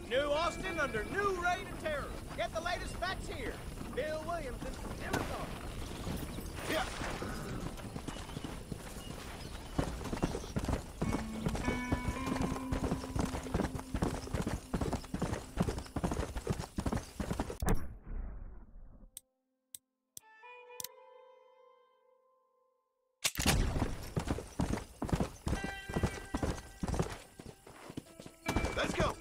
New Austin under new reign of terror. Get the latest facts here. Bill Williams is Illinois. Yeah. Let's go.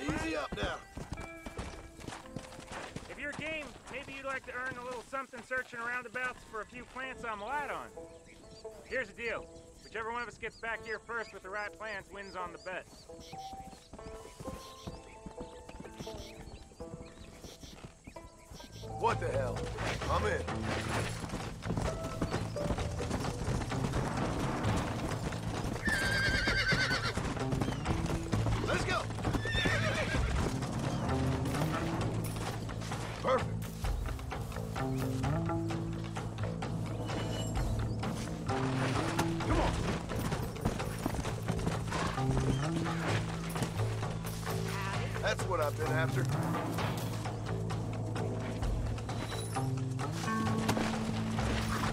Easy up now. If you're game, maybe you'd like to earn a little something searching roundabouts for a few plants I'm light on. Here's the deal. Whichever one of us gets back here first with the right plants wins on the bet. What the hell? I'm in. Let's go. Perfect. Come on. That's what I've been after.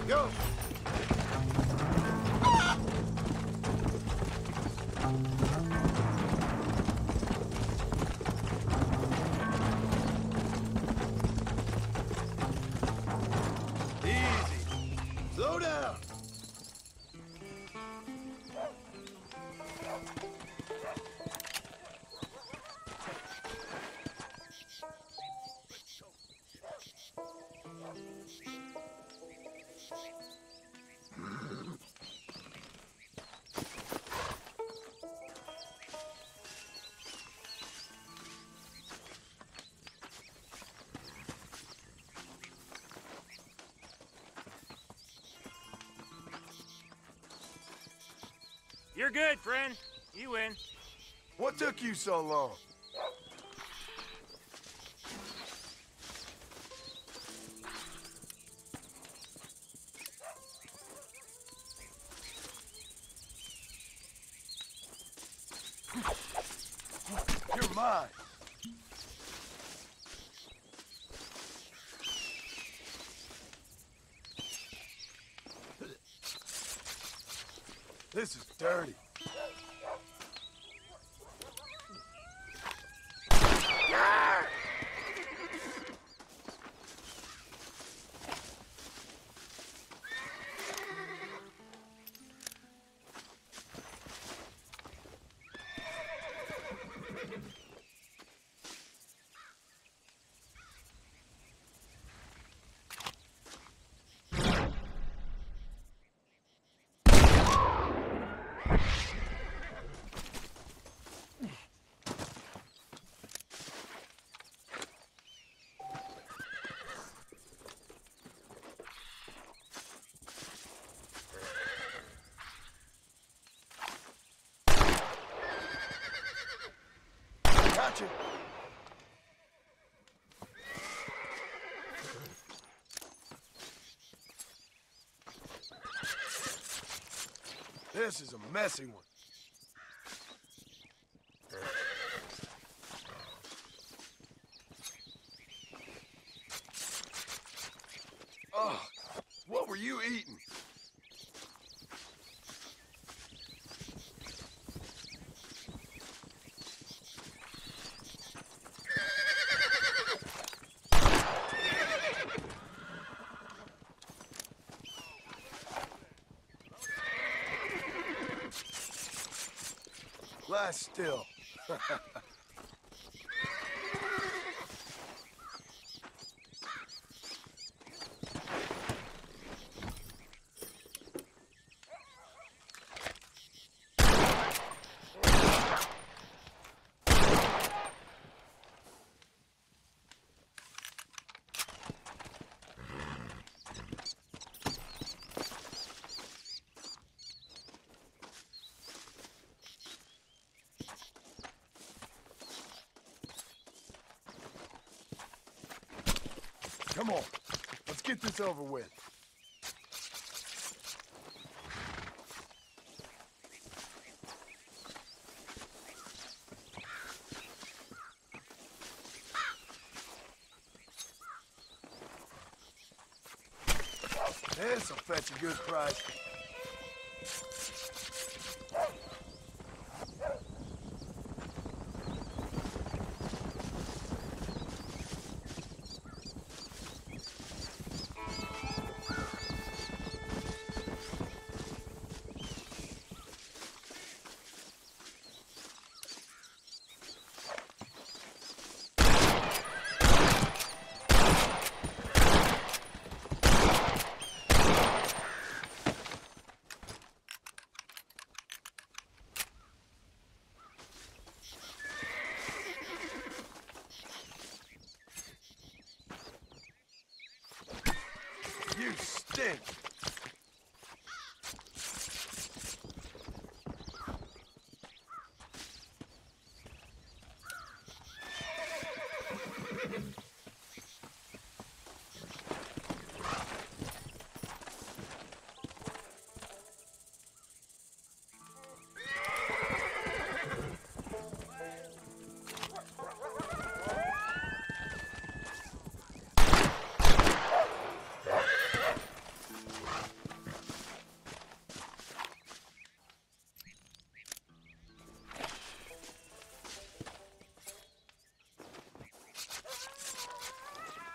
Go. Easy. Slow down. You're good, friend. You win. What took you so long? You're mine. This is dirty. Gotcha. This is a messy one. Oh, what were you eating? Lie still. Come on, let's get this over with. This'll fetch a good price. You stink!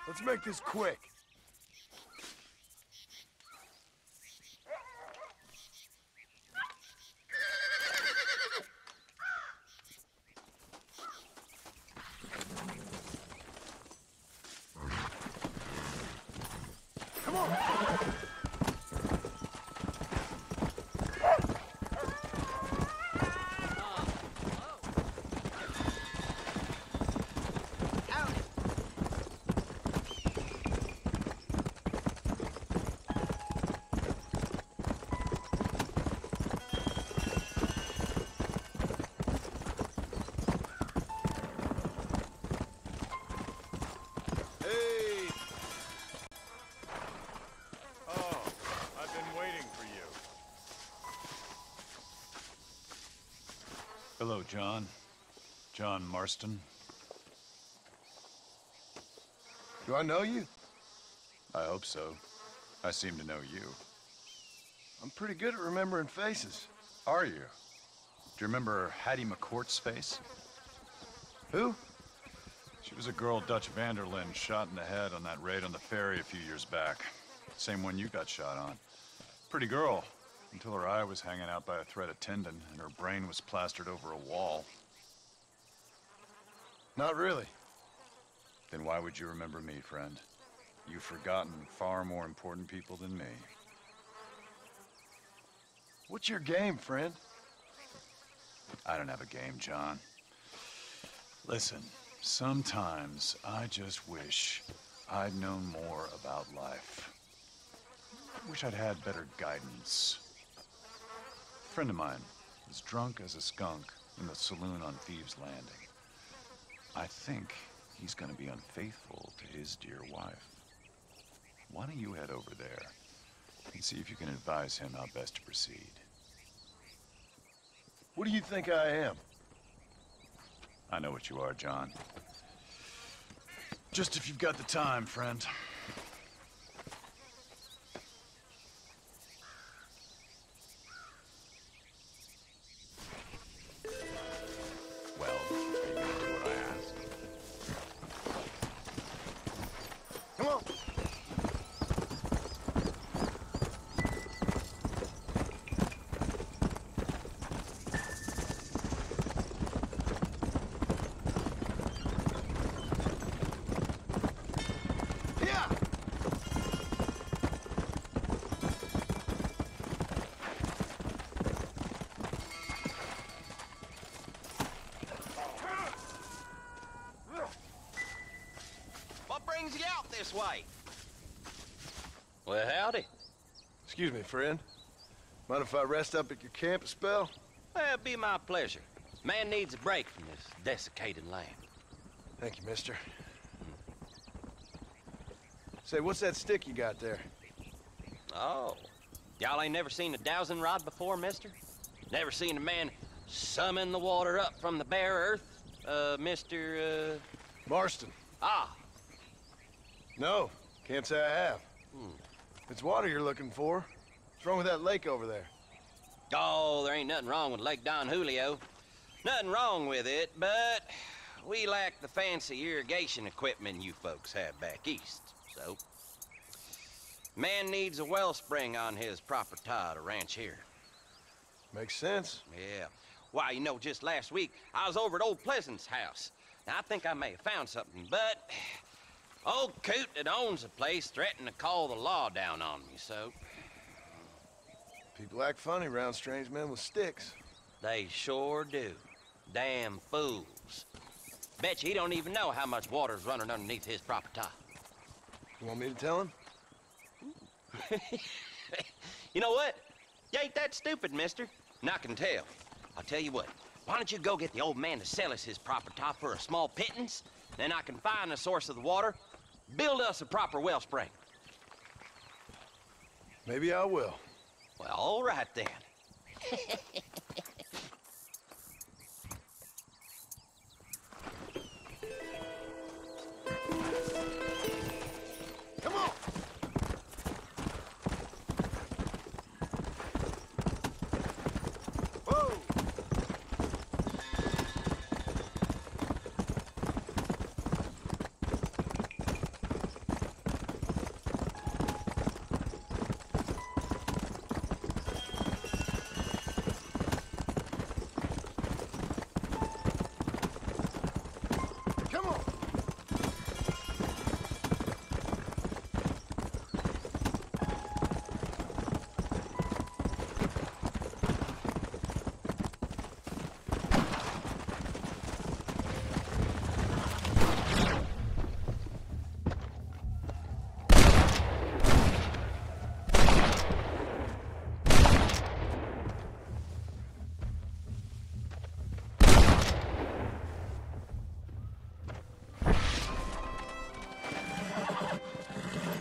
Let's make this quick. Come on. Hello, John. John Marston. Do I know you? I hope so. I seem to know you. I'm pretty good at remembering faces. Are you? Do you remember Hattie McCourt's face? Who? She was a girl Dutch Vanderlyn shot in the head on that raid on the ferry a few years back. Same one you got shot on. Pretty girl, until her eye was hanging out by a thread of tendon and her brain was plastered over a wall. Not really. Then why would you remember me, friend? You've forgotten far more important people than me. What's your game, friend? I don't have a game, John. Listen, sometimes I just wish I'd known more about life. I wish I'd had better guidance. A friend of mine was drunk as a skunk in the saloon on Thieves' Landing. I think he's gonna be unfaithful to his dear wife. Why don't you head over there and see if you can advise him how best to proceed? What do you think I am? I know what you are, John. Just if you've got the time, friend. Well, are you gonna do what I asked? Come on. Yeah. What brings you out this way? Well, howdy. Excuse me, friend. Mind if I rest up at your camp a spell? Well, it'd be my pleasure. Man needs a break from this desiccated land. Thank you, mister. Say, what's that stick you got there? Oh. Y'all ain't never seen a dowsing rod before, mister? Never seen a man summon the water up from the bare earth? Mr. Marston. Ah. No, can't say I have. If it's water you're looking for, what's wrong with that lake over there? Oh, there ain't nothing wrong with Lake Don Julio. Nothing wrong with it, but we lack the fancy irrigation equipment you folks have back east, so... Man needs a wellspring on his property to ranch here. Makes sense. Yeah. Why, you know, just last week, I was over at Old Pleasant's house. Now, I think I may have found something, but... Old coot that owns the place threatened to call the law down on me, so... People act funny around strange men with sticks. They sure do. Damn fools. Bet you he don't even know how much water's running underneath his property. You want me to tell him? You know what? You ain't that stupid, mister. And I can tell. I'll tell you what. Why don't you go get the old man to sell us his property for a small pittance? Then I can find the source of the water, build us a proper wellspring. Maybe I will. Well, all right then. Come on! Whoa! Come on!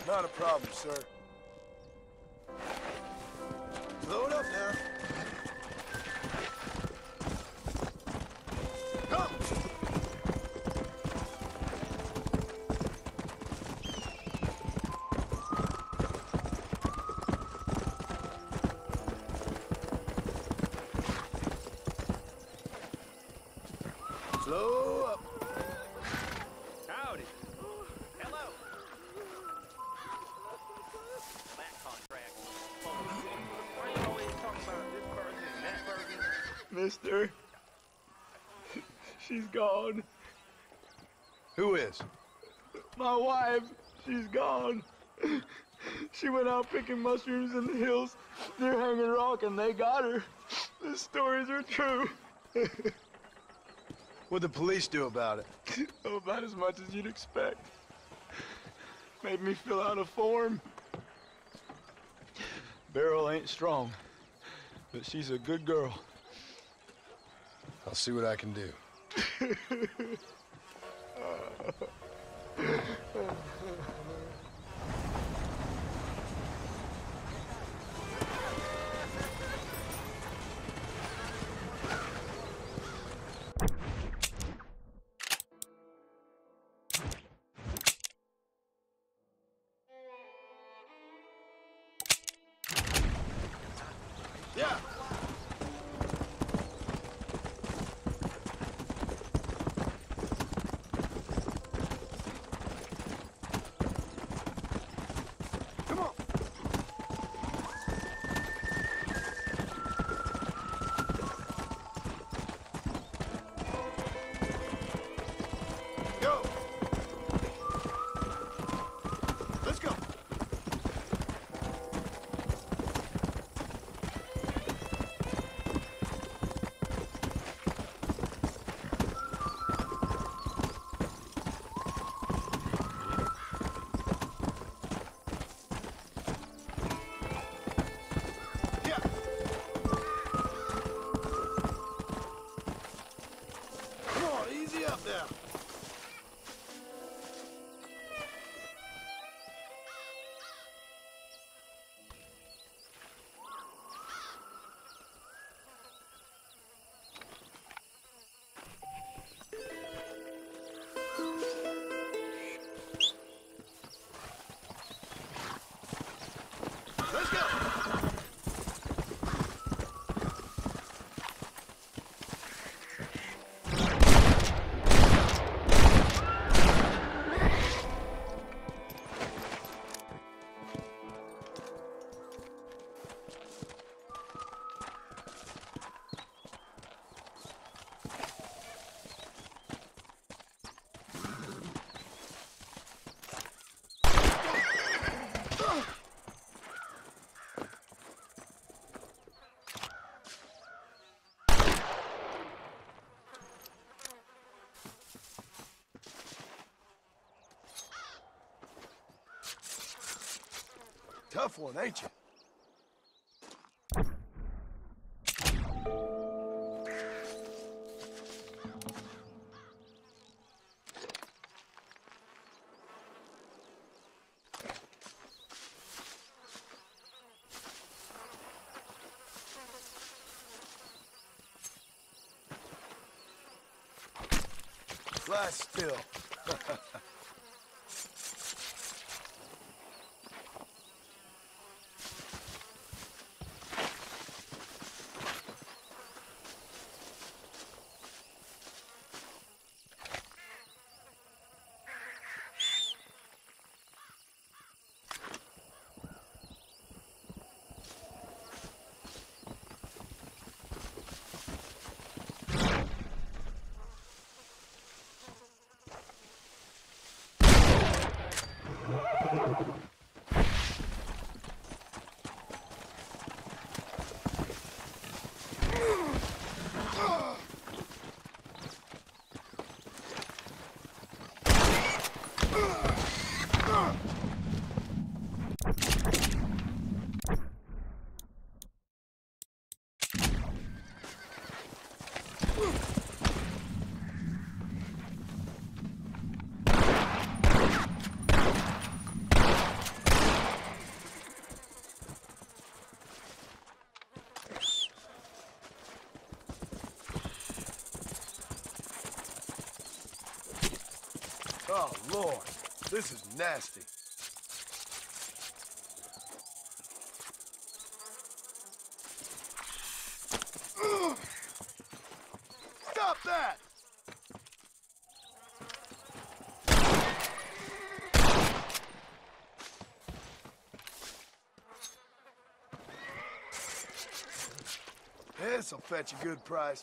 Not a problem, sir. Blow it up now. Slow up. Howdy. Hello. That contract. Why you always talking about this person and that person? Mister, she's gone. Who is? My wife, she's gone. She went out picking mushrooms in the hills near Hanging Rock and they got her. The stories are true. What'd the police do about it? Oh, about as much as you'd expect. Made me fill out a form. Beryl ain't strong, but she's a good girl. I'll see what I can do. Yeah. Come on. Go. Let's go. Yeah. Come on, easy up there. Let's go. Tough one, ain't you? Lie still. Oh, Lord. This is nasty. Stop that! This'll fetch a good price.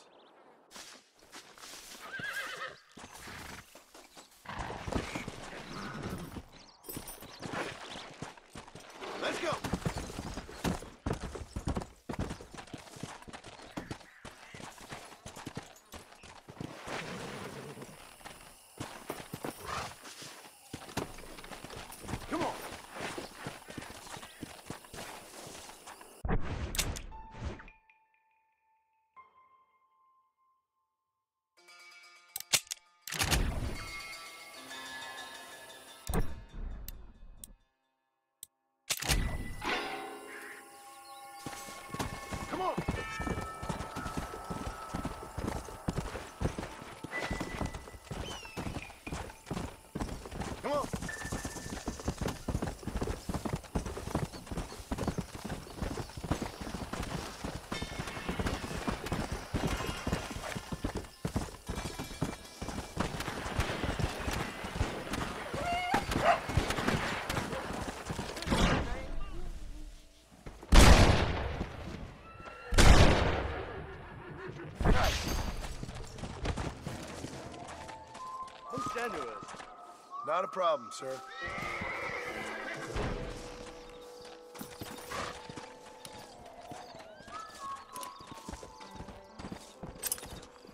Let's go! Come on! Come on! Come on! I'm generous. Not a problem, sir.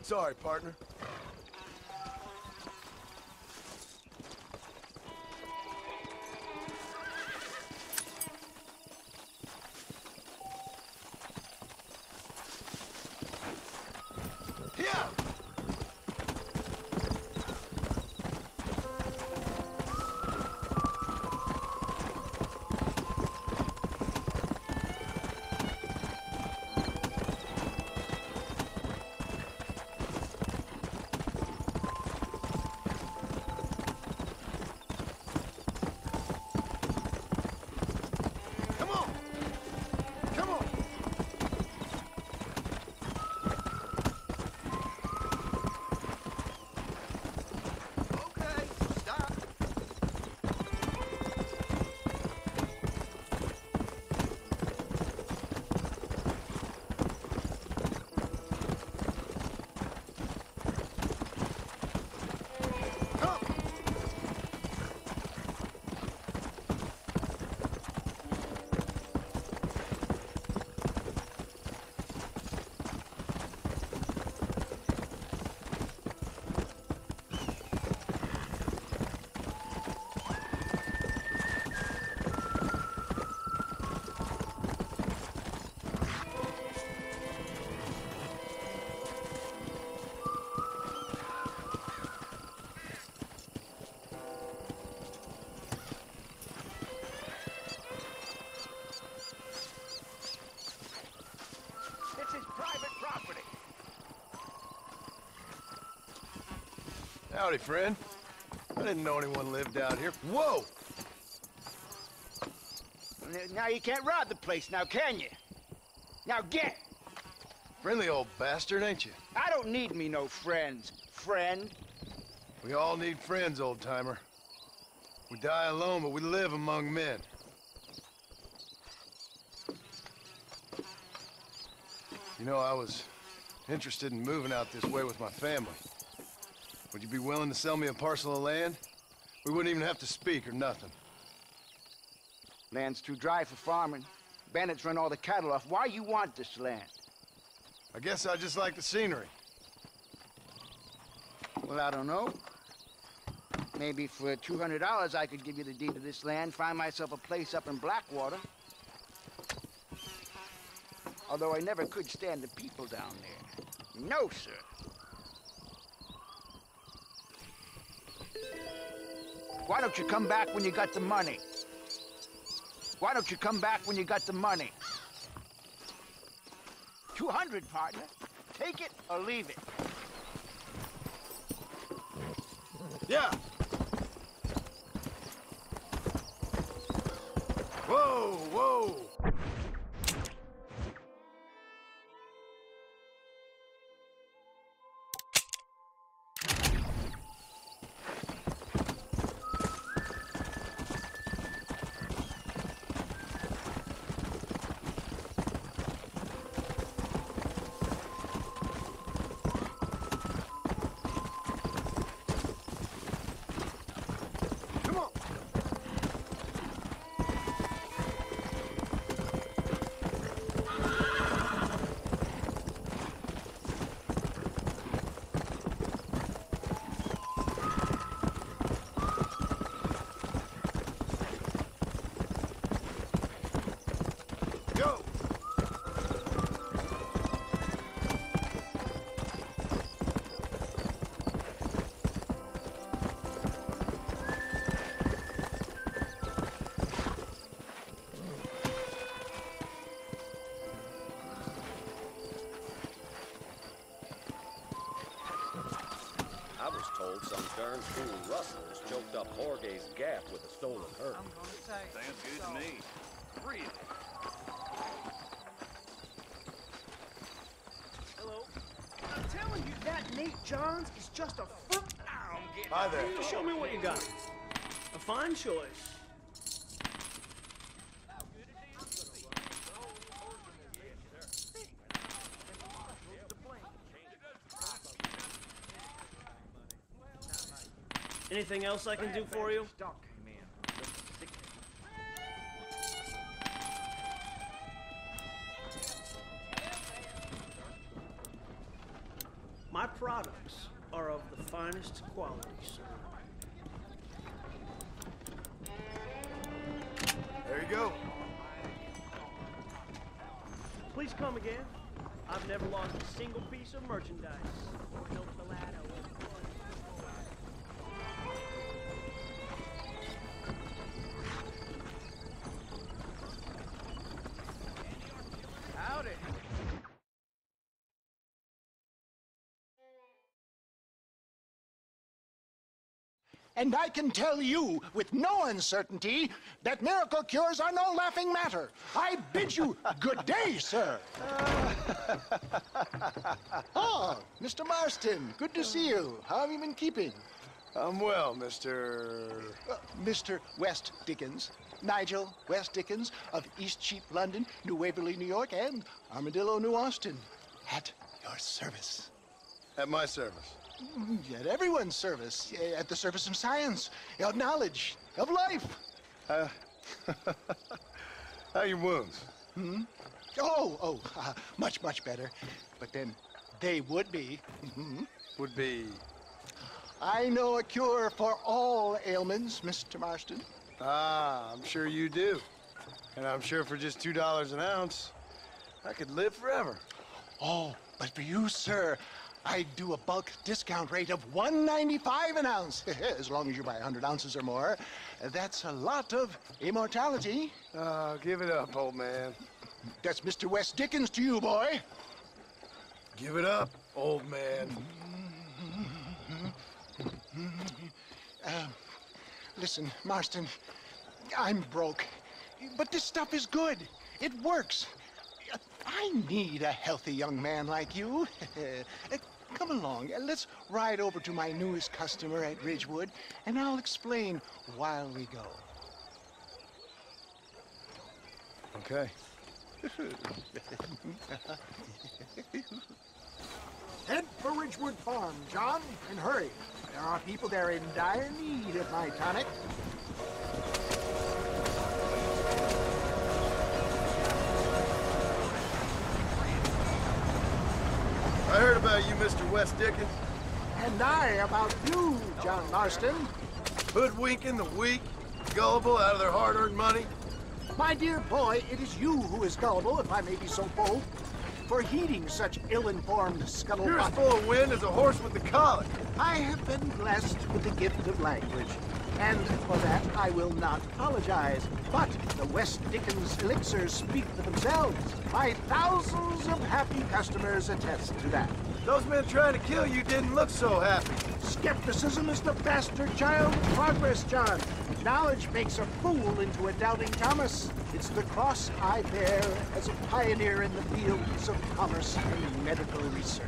Sorry, partner. Yeah! Come on! Come on! Okay, stop. Come! This is private property. Howdy, friend. I didn't know anyone lived out here. Whoa! Now you can't rob the place now, can you? Now get! Friendly old bastard, ain't you? I don't need me no friends, friend. We all need friends, old-timer. We die alone, but we live among men. You know, I was interested in moving out this way with my family. Would you be willing to sell me a parcel of land? We wouldn't even have to speak or nothing. Land's too dry for farming. Bandits run all the cattle off. Why you want this land? I guess I just like the scenery. Well, I don't know. Maybe for $200 I could give you the deed to this land, find myself a place up in Blackwater. Although I never could stand the people down there. No, sir. Why don't you come back when you got the money? Why don't you come back when you got the money? 200, partner. Take it or leave it. Yeah! Whoa, whoa! I was told some darn fool rustlers choked up Jorge's gap with a stolen herd. Sounds good to me. Really? Hello? I'm telling you, that Nate Johns is just a foot. Hi there. Show me what you got. A fine choice. Anything else I can do for you? My products are of the finest quality, sir. There you go. Please come again. I've never lost a single piece of merchandise. Howdy. And I can tell you with no uncertainty that miracle cures are no laughing matter. I bid you good day, sir. Oh, Mr. Marston, good to see you. How have you been keeping? I'm well, Mr. Mr. West Dickens. Nigel West Dickens of Eastcheap, London, New Waverly, New York, and Armadillo, New Austin. At your service. At my service. At everyone's service. At the service of science, of knowledge, of life. How are your wounds? Much, much better. But then they would be. Would be... I know a cure for all ailments, Mr. Marston. Ah, I'm sure you do. And I'm sure for just $2 an ounce, I could live forever. Oh, but for you, sir, I'd do a bulk discount rate of $1.95 an ounce, as long as you buy 100 ounces or more. That's a lot of immortality. Give it up, old man. That's Mr. West Dickens to you, boy. Give it up, old man. Listen, Marston, I'm broke, but this stuff is good. It works. I need a healthy young man like you. Come along, let's ride over to my newest customer at Ridgewood, and I'll explain while we go. Okay. Head for Ridgewood Farm, John, and hurry. There are people there in dire need of my tonic. I heard about you, Mr. West Dickens. And I about you, John Marston. Hoodwinking the weak, gullible out of their hard-earned money. My dear boy, it is you who is gullible, if I may be so bold, for heeding such ill-informed scuttlebutt. You're as full of wind as a horse with the colic. I have been blessed with the gift of language, and for that I will not apologize. But the West Dickens elixirs speak for themselves. My thousands of happy customers attest to that. Those men trying to kill you didn't look so happy. Skepticism is the bastard child of progress, John. Knowledge makes a fool into a doubting Thomas. It's the cross I bear as a pioneer in the fields of commerce and medical research.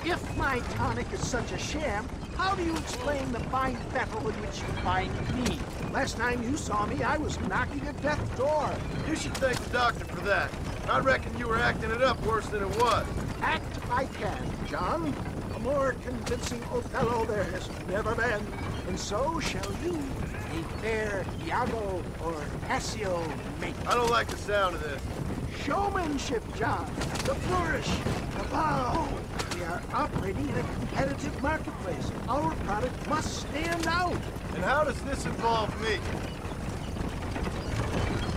If my tonic is such a sham, how do you explain the fine fettle in which you find me? Last time you saw me, I was knocking at death's door. You should thank the doctor for that. I reckon you were acting it up worse than it was. Act I can, John. A more convincing Othello there has never been. And so shall you, a fair Iago or Cassio make. I don't like the sound of this. Showmanship, John. The flourish, the bow. We are operating in a competitive marketplace. Our product must stand out. And how does this involve me?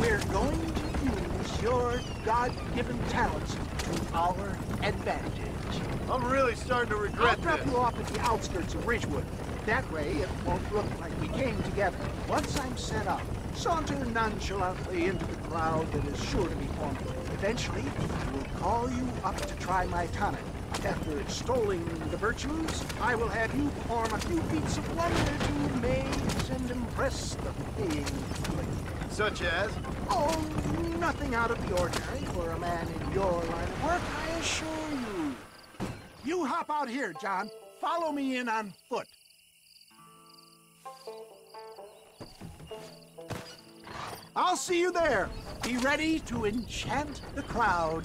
We're going to use your God-given talents to our advantage. I'm really starting to regret I'll drop this. you off at the outskirts of Ridgewood. That way, it won't look like we came together. Once I'm set up, saunter nonchalantly into the crowd that is sure to be formed. Eventually, I will call you up to try my tonic. After extolling the virtues, I will have you perform a few feats of wonder to amaze and impress the paying public. Such as? Oh, nothing out of the ordinary for a man in your line of work, I assure you. You hop out here, John. Follow me in on foot. I'll see you there. Be ready to enchant the crowd.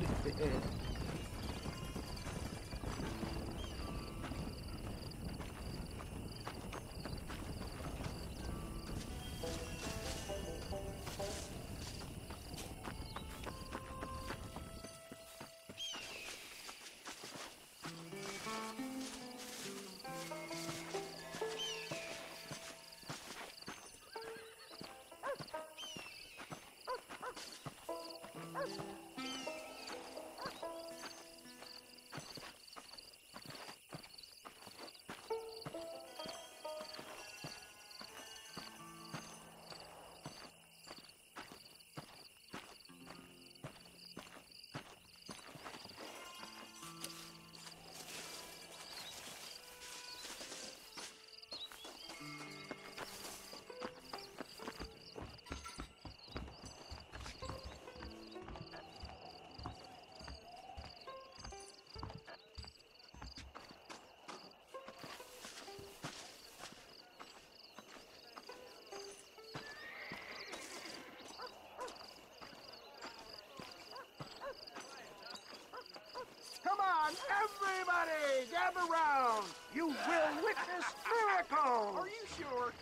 Come on, everybody, gather round. You will witness miracles. Are you sure?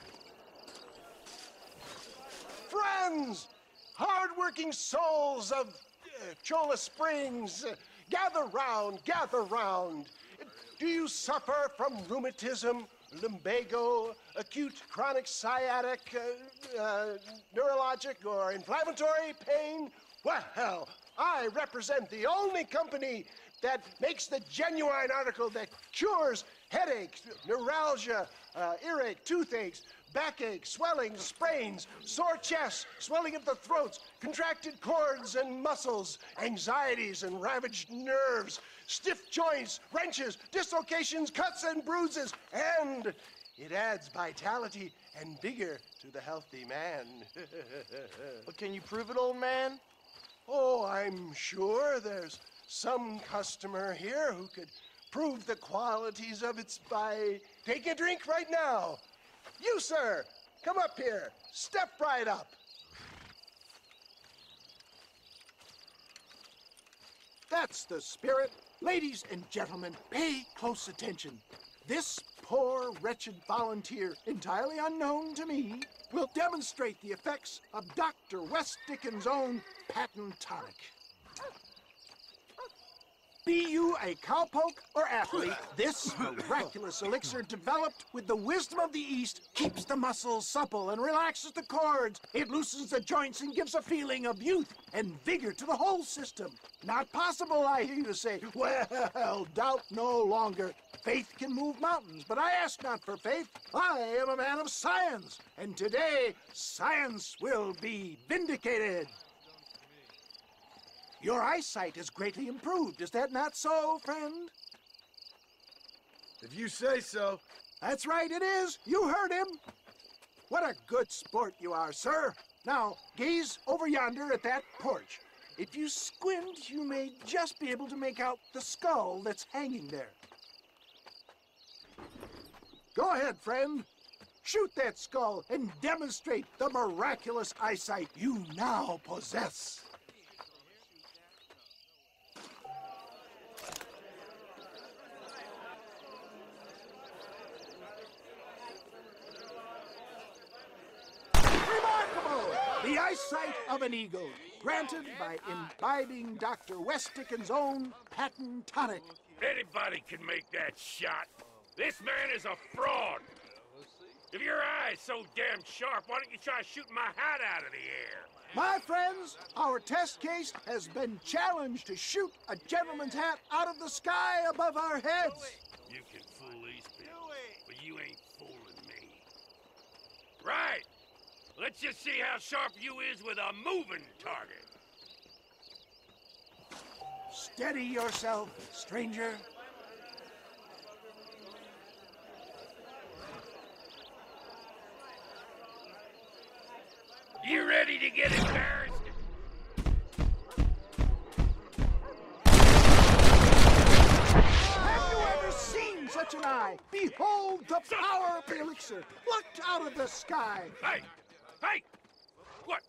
Friends, hard-working souls of Cholla Springs, gather round, gather round. Do you suffer from rheumatism, lumbago, acute chronic sciatic, neurologic, or inflammatory pain? Well, I represent the only company that makes the genuine article that cures headaches, neuralgia, earache, toothaches, backache, swelling, sprains, sore chests, swelling of the throats, contracted cords and muscles, anxieties and ravaged nerves, stiff joints, wrenches, dislocations, cuts and bruises, and it adds vitality and vigor to the healthy man. But can you prove it, old man? Oh, I'm sure there's some customer here who could prove the qualities of it by taking a drink right now. You, sir, come up here. Step right up. That's the spirit. Ladies and gentlemen, pay close attention. This poor, wretched volunteer, entirely unknown to me, will demonstrate the effects of Dr. West Dickens' own patent tonic. Be you a cowpoke or athlete, this miraculous elixir developed with the wisdom of the East keeps the muscles supple and relaxes the cords. It loosens the joints and gives a feeling of youth and vigor to the whole system. Not possible, I hear you say. Well, doubt no longer. Faith can move mountains, but I ask not for faith. I am a man of science, and today science will be vindicated. Your eyesight is greatly improved. Is that not so, friend? If you say so. That's right, it is. You heard him. What a good sport you are, sir. Now, gaze over yonder at that porch. If you squint, you may just be able to make out the skull that's hanging there. Go ahead, friend. Shoot that skull and demonstrate the miraculous eyesight you now possess. The eyesight of an eagle, granted by imbibing Dr. West Dickens' own patent tonic. Anybody can make that shot. This man is a fraud. If your eye's so damn sharp, why don't you try shooting my hat out of the air? My friends, our test case has been challenged to shoot a gentleman's hat out of the sky above our heads. You can fool these people, but you ain't fooling me. Right. Let's just see how sharp you is with a moving target. Steady yourself, stranger. You ready to get embarrassed? Have you ever seen such an eye? Behold the power of the elixir, plucked out of the sky. Hey! Hey! What?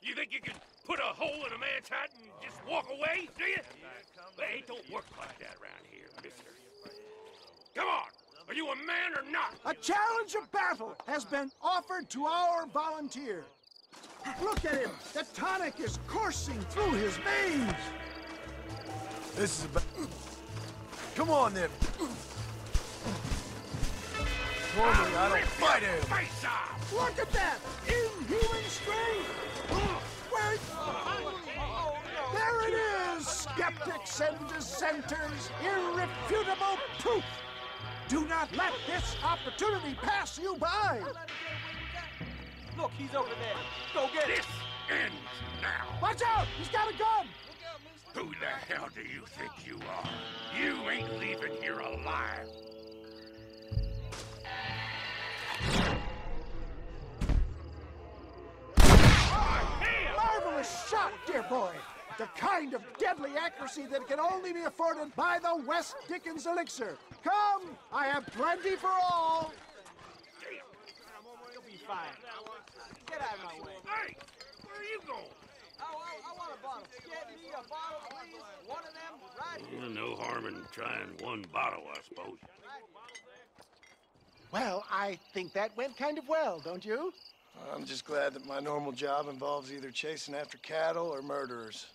You think you can put a hole in a man's hat and just walk away, do you? Hey, it don't work like that around here, mister. Come on! Are you a man or not? A challenge of battle has been offered to our volunteer. Look at him! The tonic is coursing through his veins! This is about... Come on, then. Normally, I don't fight him. Face off! Look at that! Inhuman strength! Where... There it is! Skeptics and dissenters! Irrefutable proof! Do not let this opportunity pass you by! Look, he's over there. Go get him. This ends now. Watch out! He's got a gun! Who the hell do you think you are? You ain't leaving here alive. Marvelous shot, dear boy! The kind of deadly accuracy that can only be afforded by the West Dickens elixir. Come! I have plenty for all! You'll be fine. Get out of my way. Hey! Where are you going? I want a bottle. Get me a bottle, please. One of them right here. No harm in trying one bottle, I suppose. Well, I think that went kind of well, don't you? I'm just glad that my normal job involves either chasing after cattle or murderers.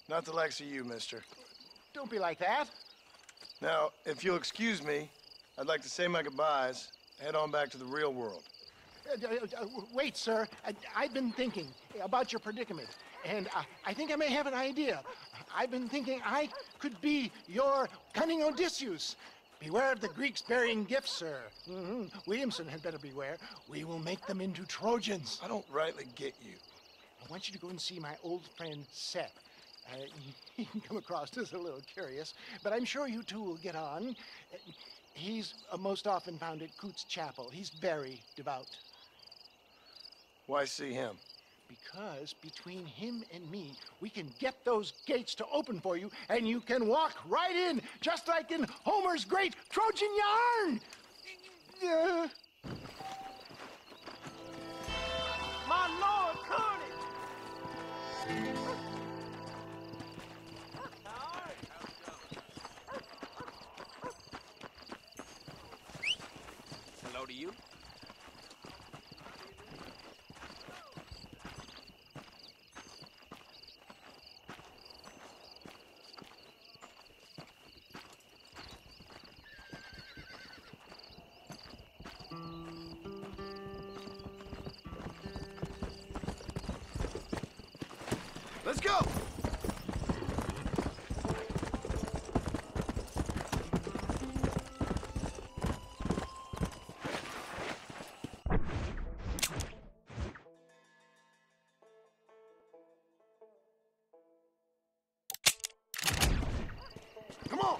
Not the likes of you, mister. Don't be like that. Now, if you'll excuse me, I'd like to say my goodbyes, head on back to the real world. Wait, sir. I've been thinking about your predicament, and I think I may have an idea. I've been thinking I could be your cunning Odysseus. Beware of the Greeks burying gifts, sir. Williamson had better beware. We will make them into Trojans. I don't rightly get you. I want you to go and see my old friend Seth. He can come across as a little curious, but I'm sure you two will get on. He's most often found at Coots Chapel. He's very devout. Why see him? Because between him and me, we can get those gates to open for you, and you can walk right in, just like in Homer's great Trojan yarn! My Lord Curtis! Hello to you. Let's go! Come on!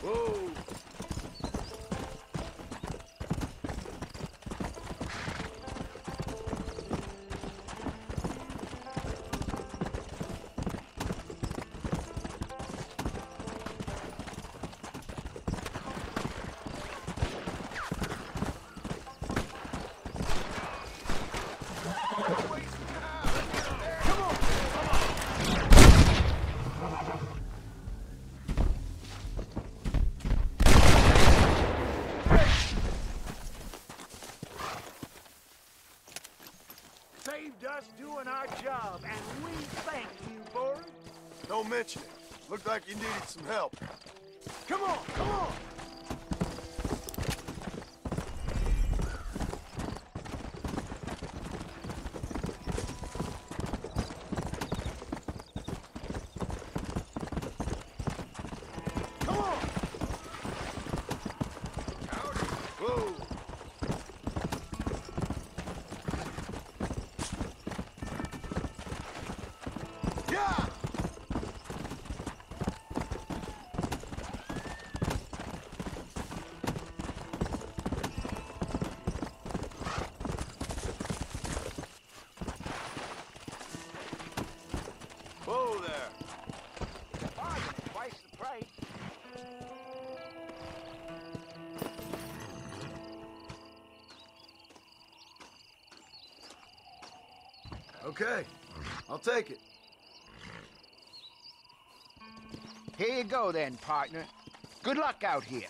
Whoa! Saved us doing our job, and we thank you for it. Don't mention it. Looked like you needed some help. Come on, come on! Come on! Whoa! Yeah! Okay, I'll take it. Here you go then, partner. Good luck out here.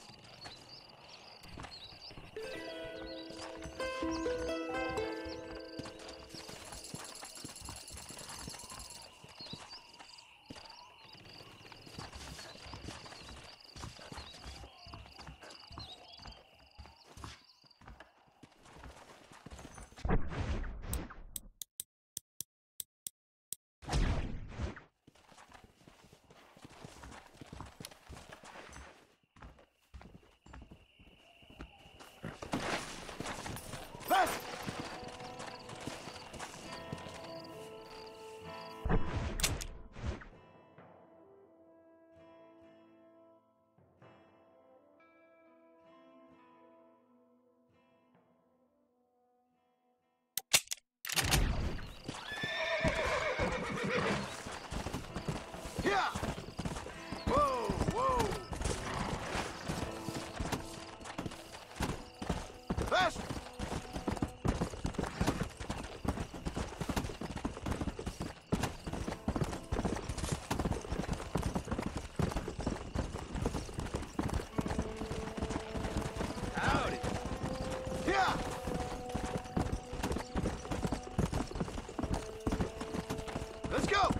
Let's go!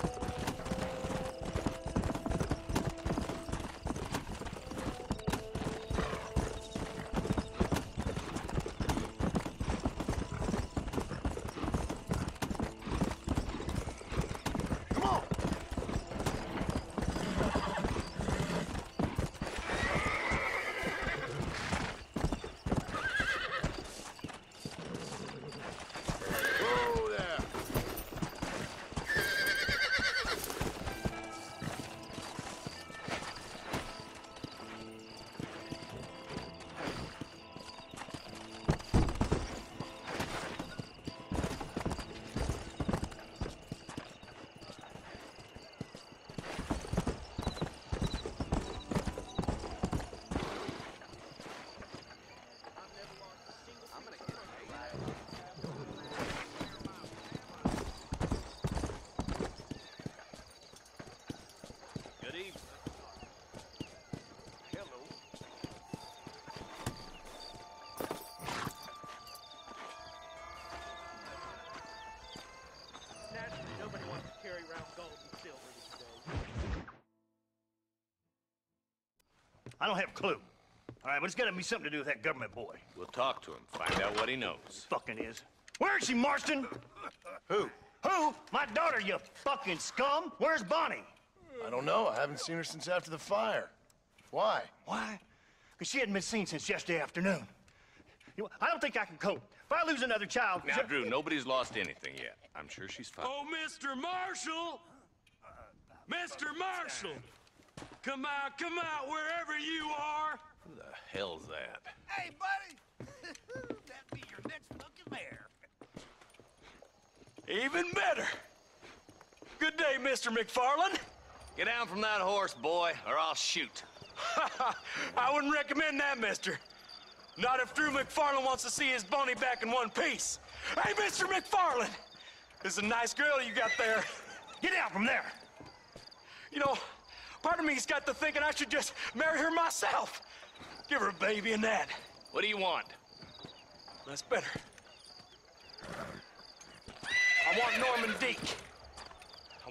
Good evening. Hello. Naturally, nobody wants to carry around gold and silver these days. I don't have a clue. All right, but it's got to be something to do with that government boy. We'll talk to him, find out what he knows. Fucking is. Where is she, Marston? Who? Who? My daughter, you fucking scum. Where's Bonnie? I don't know. I haven't seen her since after the fire. Why? Why? Because she hadn't been seen since yesterday afternoon. You know, I don't think I can cope. If I lose another child... Now, Drew, nobody's lost anything yet. I'm sure she's fine. Oh, Mr. Marshall! Mr. Marshall! Come out, wherever you are! Who the hell's that? Hey, buddy! That'd be your next fucking mayor. Even better! Good day, Mr. McFarland. Get down from that horse, boy, or I'll shoot. I wouldn't recommend that, mister. Not if Drew McFarland wants to see his Bonnie back in one piece. Hey, Mr. McFarland! This is a nice girl you got there. Get out from there! You know, part of me's got to thinking I should just marry her myself. Give her a baby and that. What do you want? That's better. I want Norman Deek.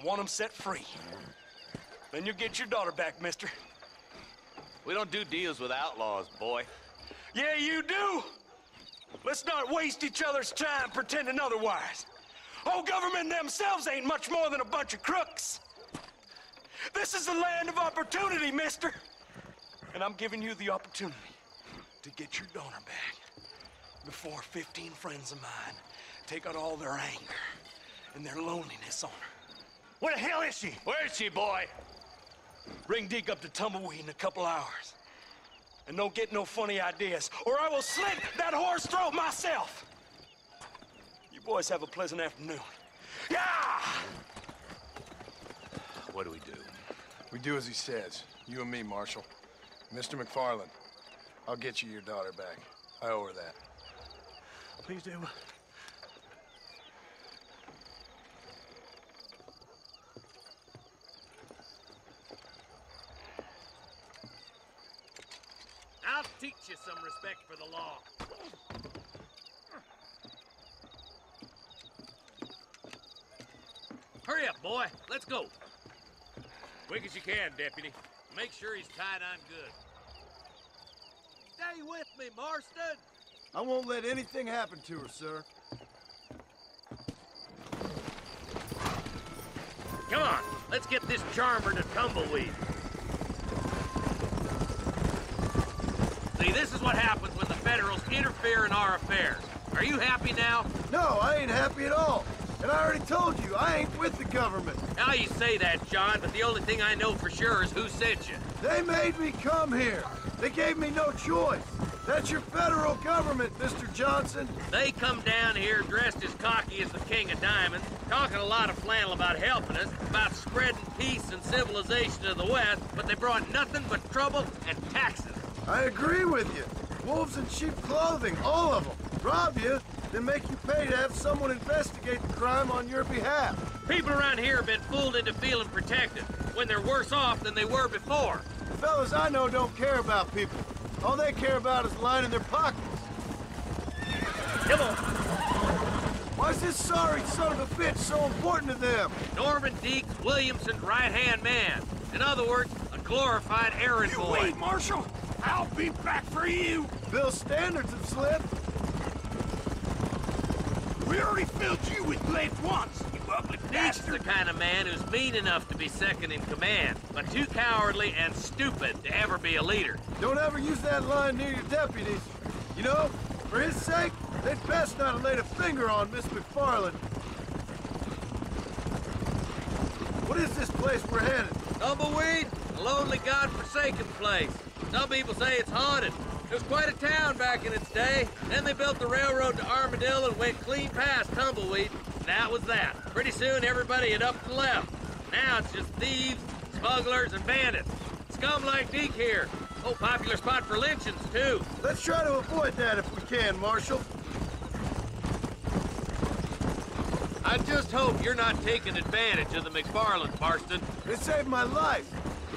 I want him set free. Then you'll get your daughter back, mister. We don't do deals with outlaws, boy. Yeah, you do. Let's not waste each other's time pretending otherwise. Old government themselves ain't much more than a bunch of crooks. This is the land of opportunity, mister. And I'm giving you the opportunity to get your daughter back before 15 friends of mine take out all their anger and their loneliness on her. Where the hell is she? Where is she, boy? Bring Deke up to Tumbleweed in a couple hours. And don't get no funny ideas, or I will slit that whore's throat myself. You boys have a pleasant afternoon. Yeah! What do we do? We do as he says. You and me, Marshal. Mr. McFarland, I'll get you your daughter back. I owe her that. Please do. I'll teach you some respect for the law. Hurry up, boy. Let's go. Quick as you can, Deputy. Make sure he's tied on good. Stay with me, Marston. I won't let anything happen to her, sir. Come on, let's get this charmer to Tumbleweed. See, this is what happens when the Federals interfere in our affairs. Are you happy now? No, I ain't happy at all. And I already told you, I ain't with the government. Now you say that, John, but the only thing I know for sure is who sent you. They made me come here. They gave me no choice. That's your federal government, Mr. Johnson. They come down here dressed as cocky as the King of Diamonds, talking a lot of flannel about helping us, about spreading peace and civilization to the West, but they brought nothing but trouble and taxes. I agree with you. Wolves in cheap clothing, all of them. Rob you, then make you pay to have someone investigate the crime on your behalf. People around here have been fooled into feeling protected, when they're worse off than they were before. The fellas I know don't care about people. All they care about is lining their pockets. Come on. Why is this sorry son of a bitch so important to them? Norman Deeks Williamson's right-hand man. In other words, a glorified errand boy. Wait, Marshal. I'll be back for you. Bill's standards have slipped. We already filled you with lead once, you ugly Deeks bastard. the kind of man who's mean enough to be second in command, but too cowardly and stupid to ever be a leader. Don't ever use that line near your deputies. You know, for his sake, they'd best not have laid a finger on Miss McFarland. What is this place we're headed? Tumbleweed, a lonely, god-forsaken place. Some people say it's haunted. It was quite a town back in its day. Then they built the railroad to Armadillo and went clean past Tumbleweed. And that was that. Pretty soon everybody had up and left. Now it's just thieves, smugglers, and bandits. Scum like Deke here. Oh, popular spot for lynchings, too. Let's try to avoid that if we can, Marshal. I just hope you're not taking advantage of the McFarlands, Marston. They saved my life.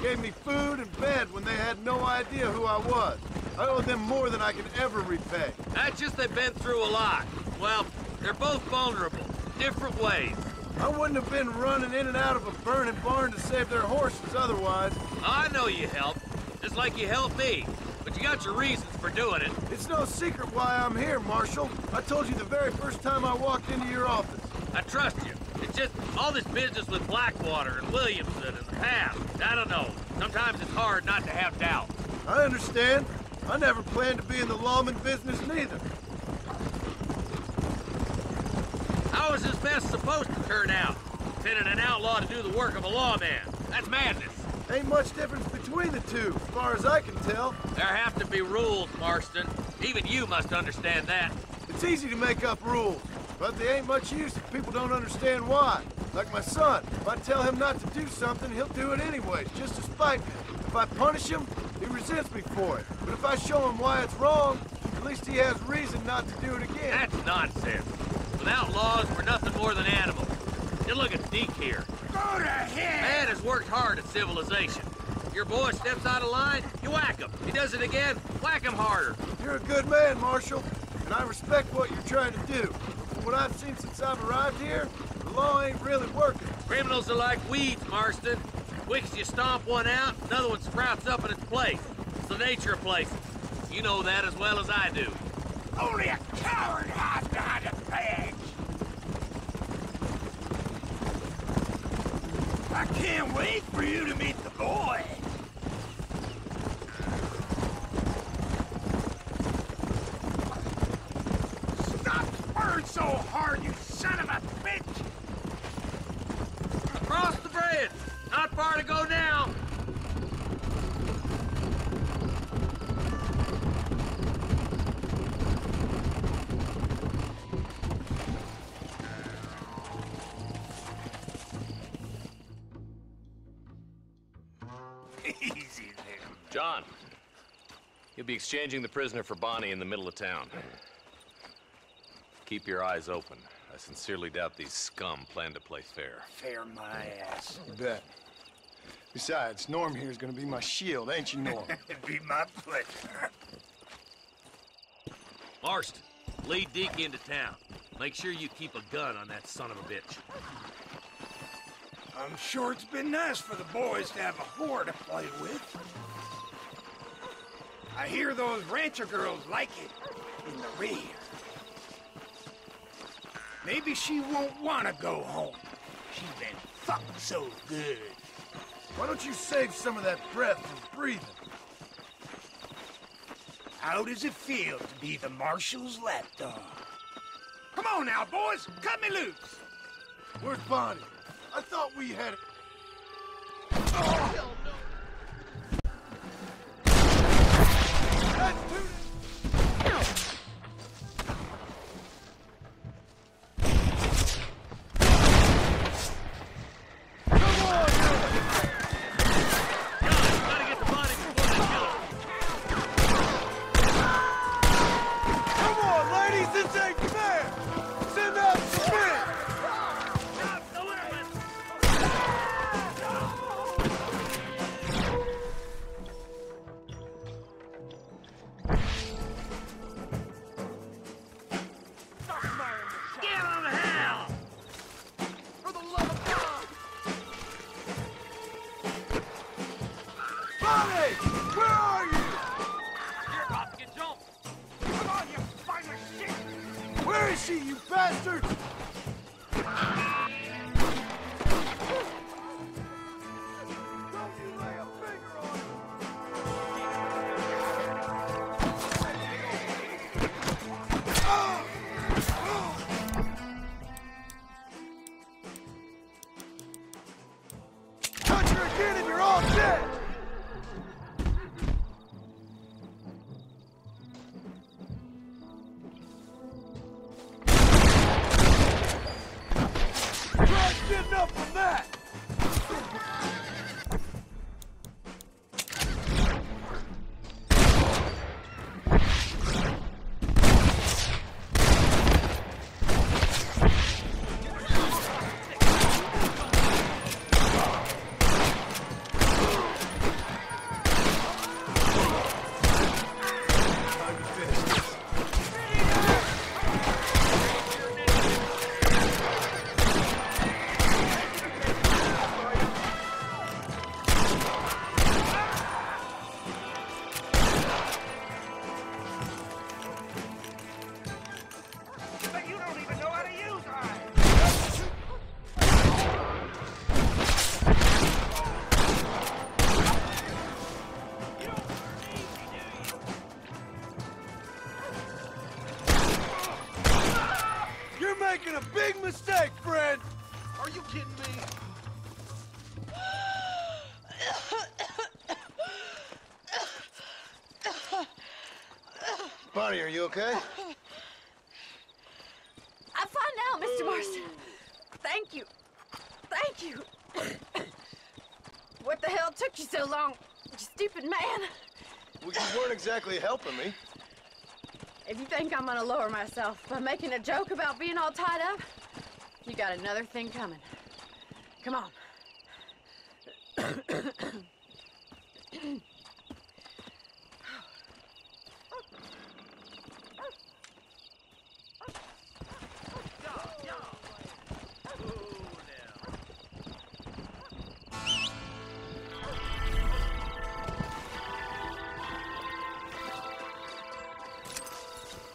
Gave me food and bed when they had no idea who I was. I owe them more than I can ever repay. That's just they've been through a lot. Well, they're both vulnerable, different ways. I wouldn't have been running in and out of a burning barn to save their horses otherwise. I know you helped, just like you helped me. But you got your reasons for doing it. It's no secret why I'm here, Marshal. I told you the very first time I walked into your office. I trust you. It's just all this business with Blackwater and Williamson and the past. I don't know. Sometimes it's hard not to have doubt. I understand. I never planned to be in the lawman business neither. How is this mess supposed to turn out? Sending an outlaw to do the work of a lawman. That's madness. Ain't much difference between the two, as far as I can tell. There have to be rules, Marston. Even you must understand that. It's easy to make up rules, but they ain't much use if people don't understand why. Like my son. If I tell him not to do something, he'll do it anyways, just to spite me. If I punish him, he resents me for it. But if I show him why it's wrong, at least he has reason not to do it again. That's nonsense. Without laws, we're nothing more than animals. You look at Deke here. Go to hell! Man has worked hard at civilization. Your boy steps out of line, you whack him. He does it again, whack him harder. You're a good man, Marshal, and I respect what you're trying to do. From what I've seen since I've arrived here, the law ain't really working. Criminals are like weeds, Marston. Quick as you stomp one out, another one sprouts up in its place. It's the nature of places. You know that as well as I do. Only a coward hides behind a badge. I can't wait for you to meet the boy. Stop spurring so hard, you son of a bitch! Across the bridge! Not far to go now! Easy there. John, you'll be exchanging the prisoner for Bonnie in the middle of town. Keep your eyes open. I sincerely doubt these scum plan to play fair. Fair my ass. You bet. Besides, Norm here's gonna be my shield, ain't you, Norm? It'd be my pleasure. Marston, lead Deke into town. Make sure you keep a gun on that son of a bitch. I'm sure it's been nice for the boys to have a whore to play with. I hear those rancher girls like it in the rear. Maybe she won't want to go home. She's been fucked so good. Why don't you save some of that breath from breathing? How does it feel to be the marshal's lapdog? Come on now, boys! Cut me loose! Where's Bonnie? I thought we had it. Oh, hell no! That's too... Where is she, you bastard? Touch her again and you're all dead! Get enough of that! Making a big mistake, friend! Are you kidding me? Bonnie, are you okay? I'm fine now, Mr. Marston. Thank you. Thank you. What the hell took you so long, you stupid man? Well, you weren't exactly helping me. If you think I'm gonna lower myself by making a joke about being all tied up, you got another thing coming. Come on.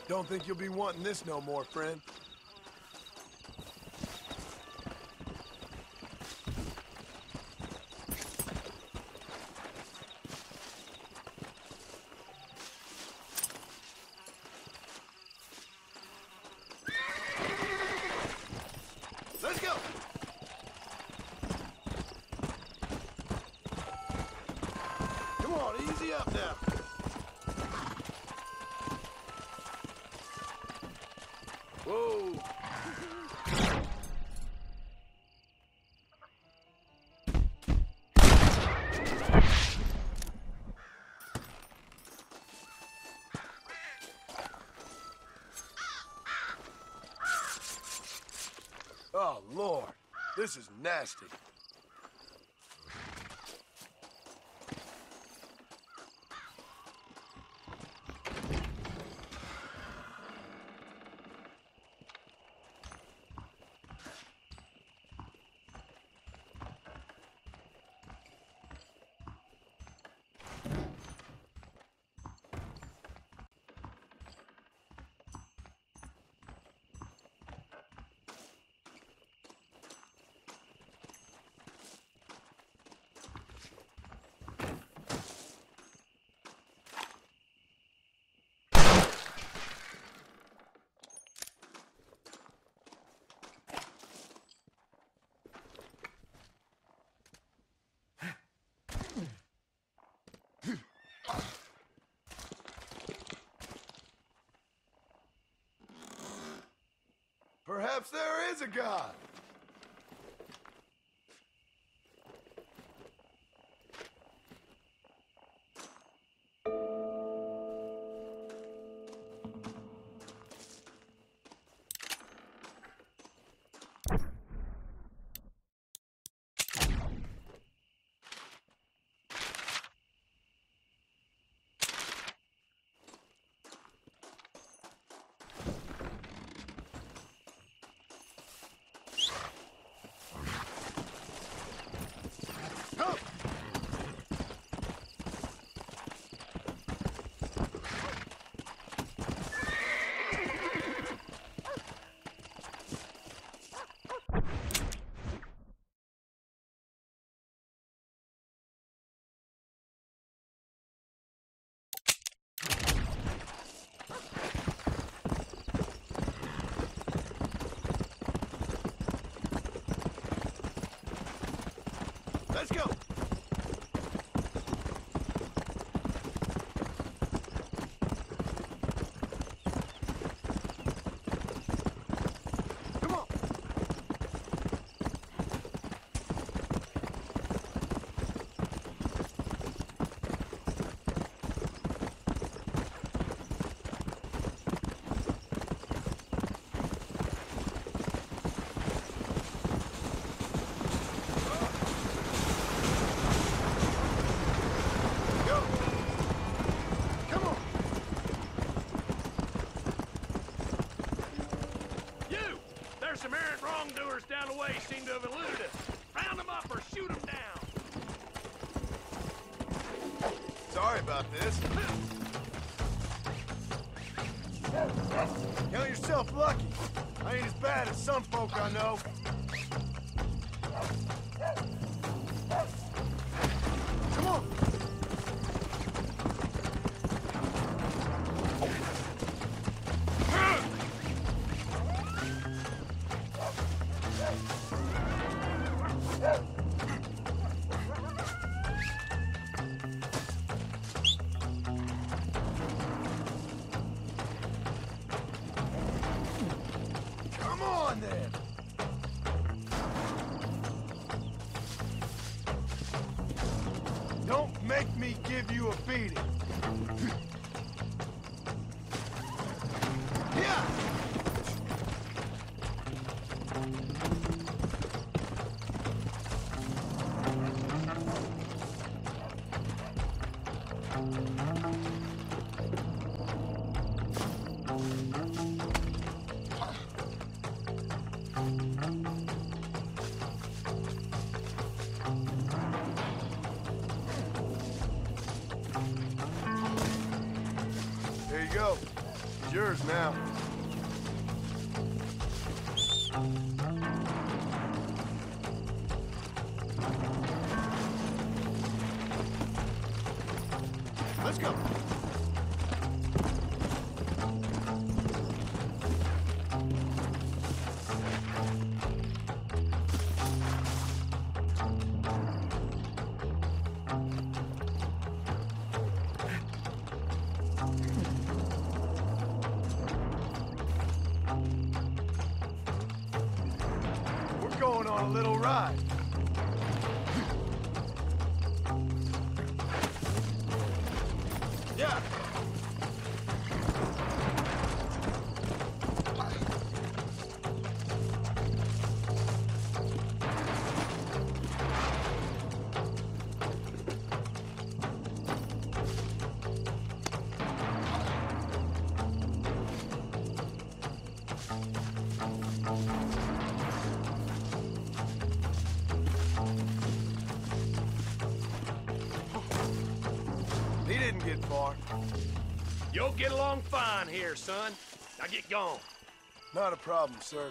Don't think you'll be wanting this no more, friend. Let's go! Come on, easy up now. Whoa! Oh, Lord. This is nasty. Perhaps there is a God. Let's go. Come on. There's some errant wrongdoers down the way seem to have eluded us. Round them up or shoot them down. Sorry about this. Count yourself lucky. I ain't as bad as some folk I know. Come on. Come on, then. Don't make me give you a beating. Yeah. There you go. It's yours now. Let's go. We're going on a little ride. Yeah. He didn't get far. You'll get along fine here, son. Now get gone. Not a problem, sir.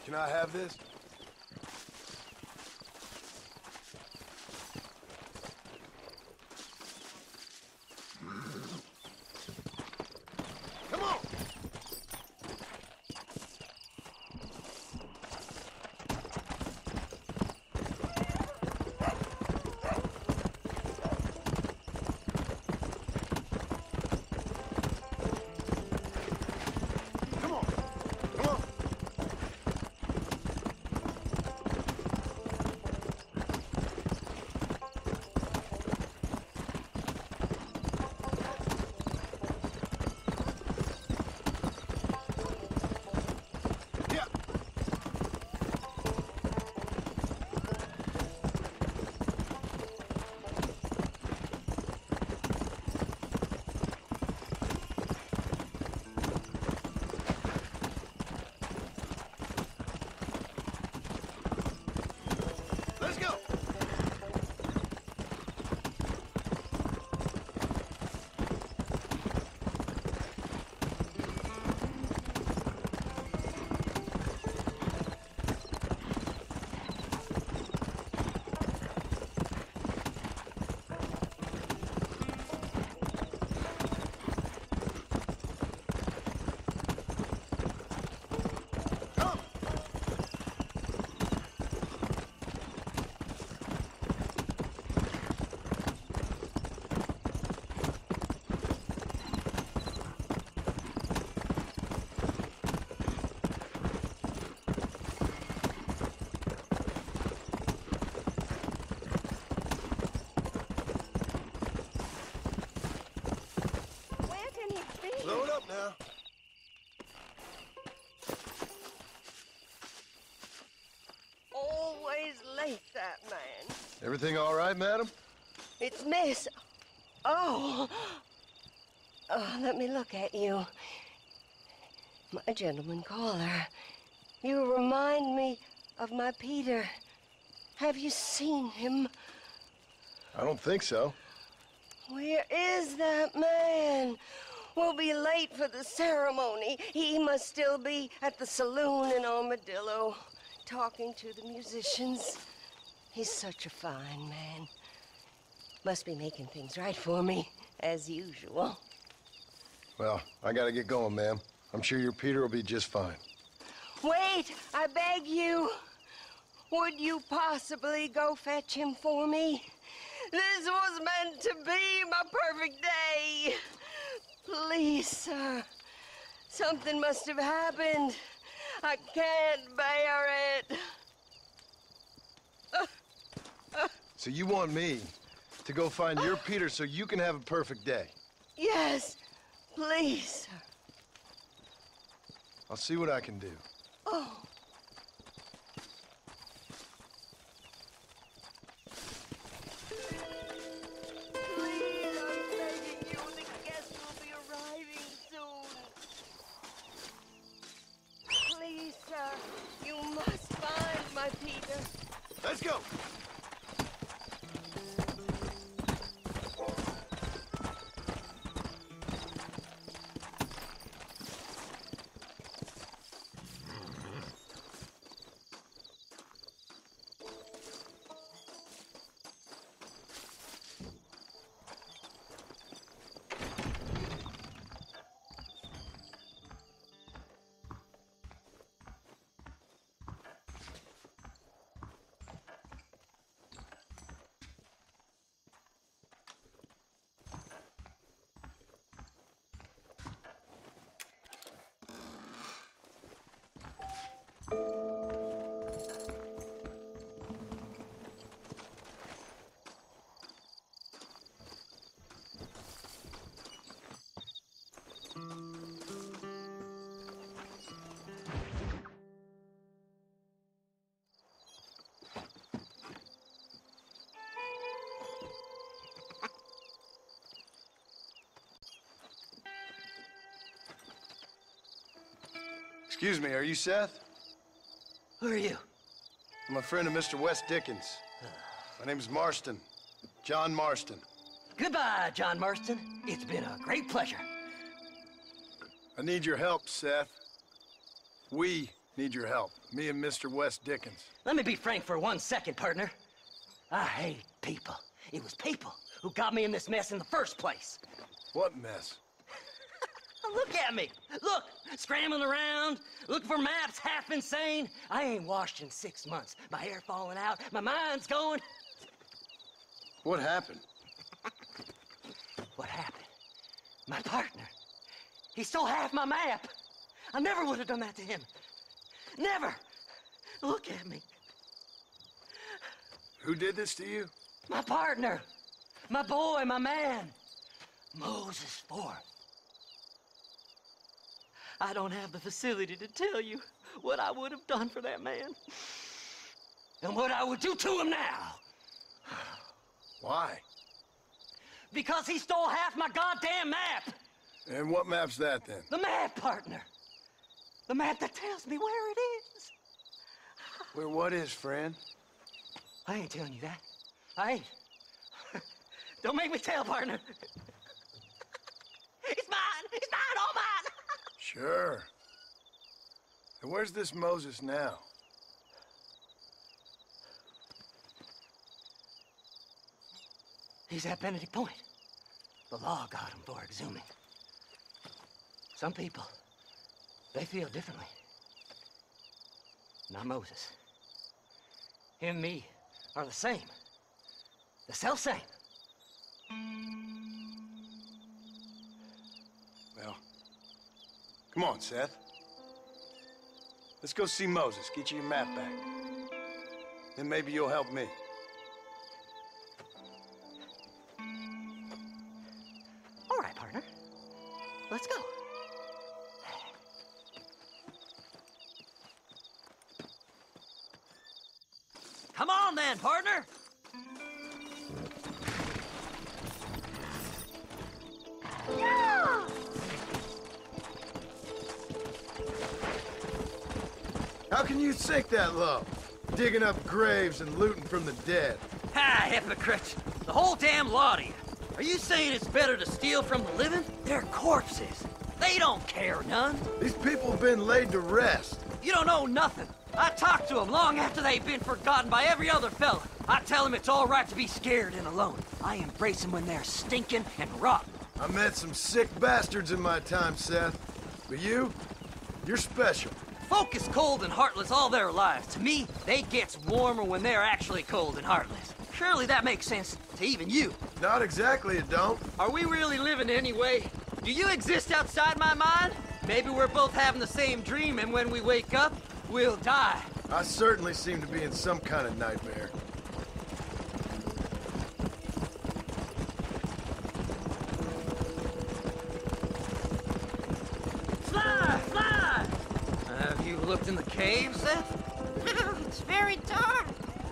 Can I have this? Come on! Everything all right, madam? It's Miss. Oh. Oh, let me look at you. My gentleman caller. You remind me of my Peter. Have you seen him? I don't think so. Where is that man? We'll be late for the ceremony. He must still be at the saloon in Armadillo, talking to the musicians. He's such a fine man. Must be making things right for me, as usual. Well, I gotta get going, ma'am. I'm sure your Peter will be just fine. Wait, I beg you. Would you possibly go fetch him for me? This was meant to be my perfect day. Please, sir. Something must have happened. I can't bear it. So you want me to go find your Peter so you can have a perfect day? Yes, please, sir. I'll see what I can do. Oh. Please, I'm begging you. The guests will be arriving soon. Please, sir. You must find my Peter. Let's go. Excuse me, are you Seth? Who are you? I'm a friend of Mr. Wes Dickens. My name's Marston. John Marston. Goodbye, John Marston. It's been a great pleasure. I need your help, Seth. We need your help. Me and Mr. Wes Dickens. Let me be frank for 1 second, partner. I hate people. It was people who got me in this mess in the first place. What mess? Look at me. Look, scrambling around, looking for maps, half insane. I ain't washed in 6 months. My hair falling out, my mind's going. What happened? What happened? My partner. He stole half my map. I never would have done that to him. Never. Look at me. Who did this to you? My partner. My boy, my man. Moses Forth. I don't have the facility to tell you what I would have done for that man. And what I would do to him now. Why? Because he stole half my goddamn map. And what map's that, then? The map, partner. The map that tells me where it is. Where what is, friend? I ain't telling you that. I ain't. Don't make me tell, partner. It's mine! It's mine! All mine! Sure. And where's this Moses now? He's at Benedict Point. The law got him for exhuming. Some people, they feel differently. Not Moses. Him and me are the same. The self-same. Well, come on, Seth. Let's go see Moses, get you your map back. Then maybe you'll help me. All right, partner. Let's go. Come on then, partner. How can you sink that low? Digging up graves and looting from the dead. Ha, hypocrites! The whole damn lot of you. Are you saying it's better to steal from the living? They're corpses. They don't care none. These people have been laid to rest. You don't know nothing. I talk to them long after they've been forgotten by every other fella. I tell them it's all right to be scared and alone. I embrace them when they're stinking and rotten. I met some sick bastards in my time, Seth. But you're special. Folk is cold and heartless all their lives. To me, they gets warmer when they're actually cold and heartless. Surely that makes sense to even you. Not exactly, it don't. Are we really living anyway? Do you exist outside my mind? Maybe we're both having the same dream, and when we wake up, we'll die. I certainly seem to be in some kind of nightmare. Fly! Fly! Have you looked in the cave, Seth? It's very dark.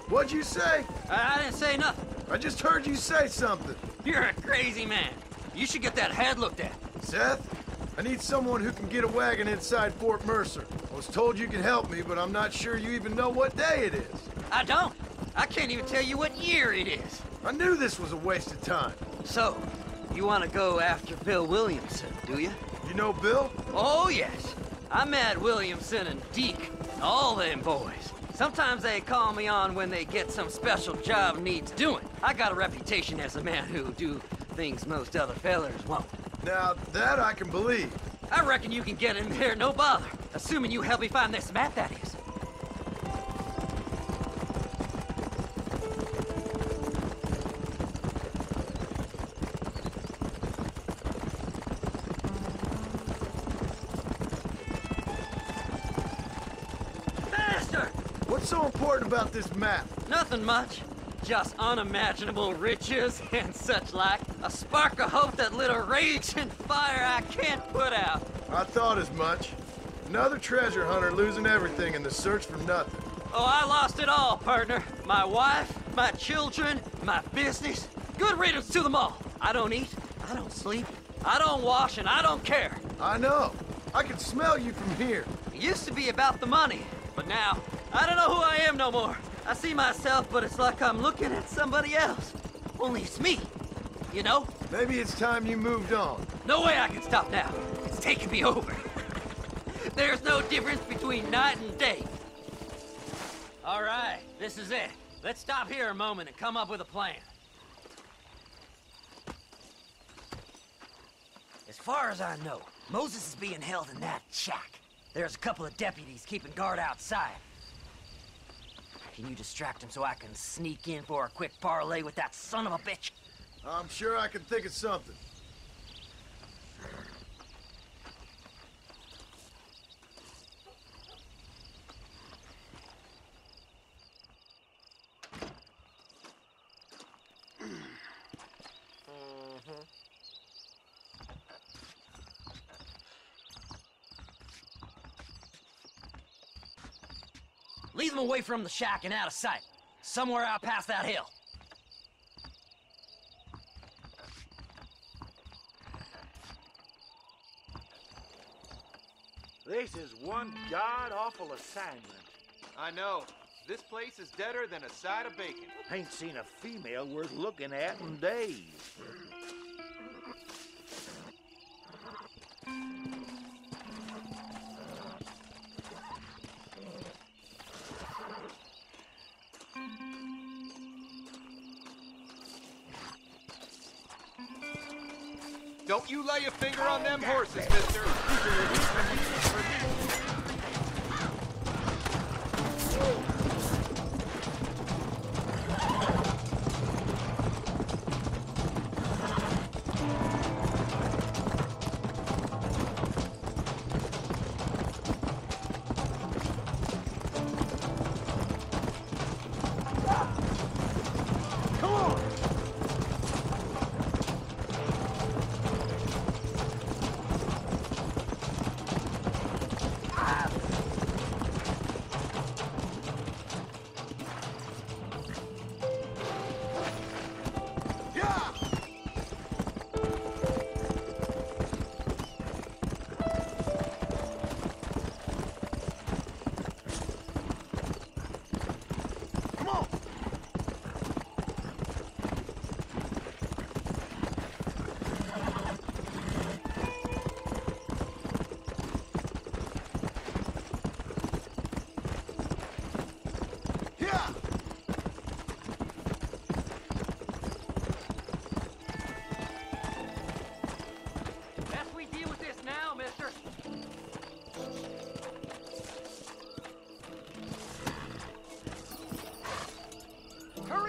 What'd you say? I didn't say nothing. I just heard you say something. You're a crazy man. You should get that head looked at. Seth, I need someone who can get a wagon inside Fort Mercer. I was told you can help me, but I'm not sure you even know what day it is. I don't. I can't even tell you what year it is. I knew this was a waste of time. So, you want to go after Bill Williamson, do you? You know Bill? Oh, yes. I met Williamson and Deke, all them boys. Sometimes they call me on when they get some special job needs doing. I got a reputation as a man who do things most other fellers won't. Now, that I can believe. I reckon you can get in there, no bother. Assuming you help me find this map, that is. Faster! What's so important about this map? Nothing much. Just unimaginable riches and such like. A spark of hope that lit a raging fire I can't put out. I thought as much. Another treasure hunter losing everything in the search for nothing. Oh, I lost it all, partner. My wife, my children, my business. Good riddance to them all. I don't eat, I don't sleep, I don't wash, and I don't care. I know. I can smell you from here. It used to be about the money, but now, I don't know who I am no more. I see myself, but it's like I'm looking at somebody else. Only it's me, you know? Maybe it's time you moved on. No way I can stop now. It's taking me over. There's no difference between night and day. All right, this is it. Let's stop here a moment and come up with a plan. As far as I know, Moses is being held in that shack. There's a couple of deputies keeping guard outside. Can you distract him so I can sneak in for a quick parlay with that son of a bitch? I'm sure I can think of something. Lead them away from the shack and out of sight. Somewhere out past that hill. This is one god-awful assignment. I know. This place is deader than a side of bacon. Ain't seen a female worth looking at in days. Don't you lay a finger on them horses, mister.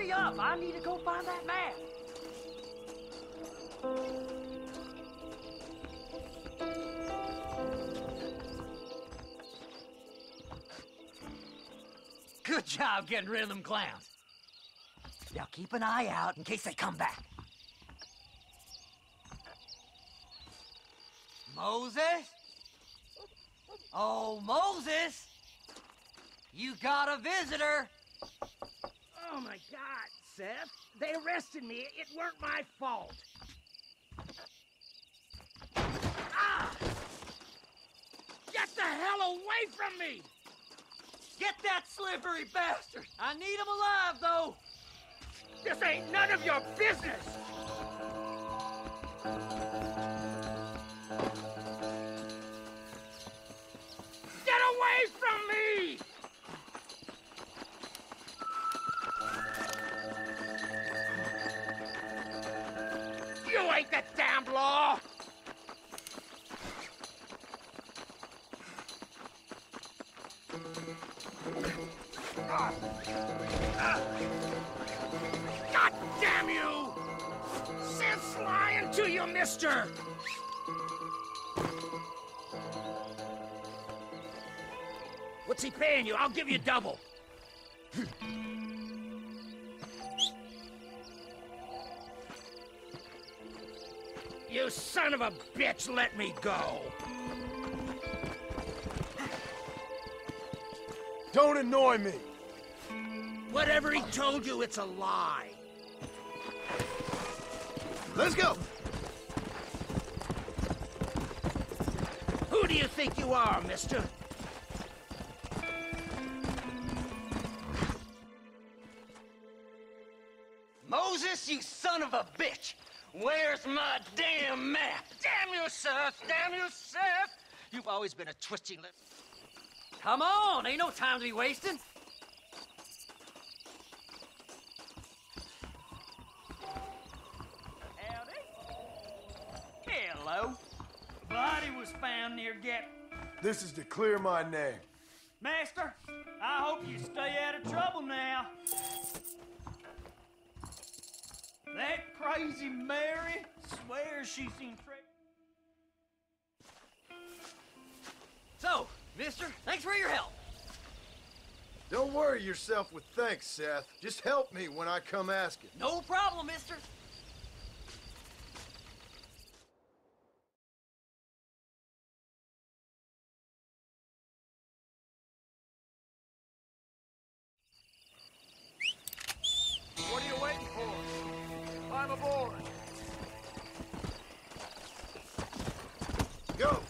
hurry up. I need to go find that map. Good job getting rid of them clowns. Now keep an eye out in case they come back. Moses? Oh, Moses! You got a visitor! Oh my God, Seth. They arrested me. It weren't my fault. Ah! Get the hell away from me! Get that slippery bastard! I need him alive, though! This ain't none of your business! Get away from me! You ain't the damn law! God damn you! Sense lying to you, mister! What's he paying you? I'll give you double. You son of a bitch, let me go! Don't annoy me! Whatever he told you, it's a lie. Let's go! Who do you think you are, mister? Moses, you son of a bitch! Where's my damn map? Damn you, Seth! Damn you, Seth! You've always been a twisty lip. Come on, ain't no time to be wasting. Howdy. Hello. Body was found near Gap. This is to clear my name. Master, I hope you stay out of trouble now. That crazy Mary swears she's seen So, mister, thanks for your help. Don't worry yourself with thanks, Seth. Just help me when I come asking. No problem, mister. What are you waiting for? Climb aboard. Go!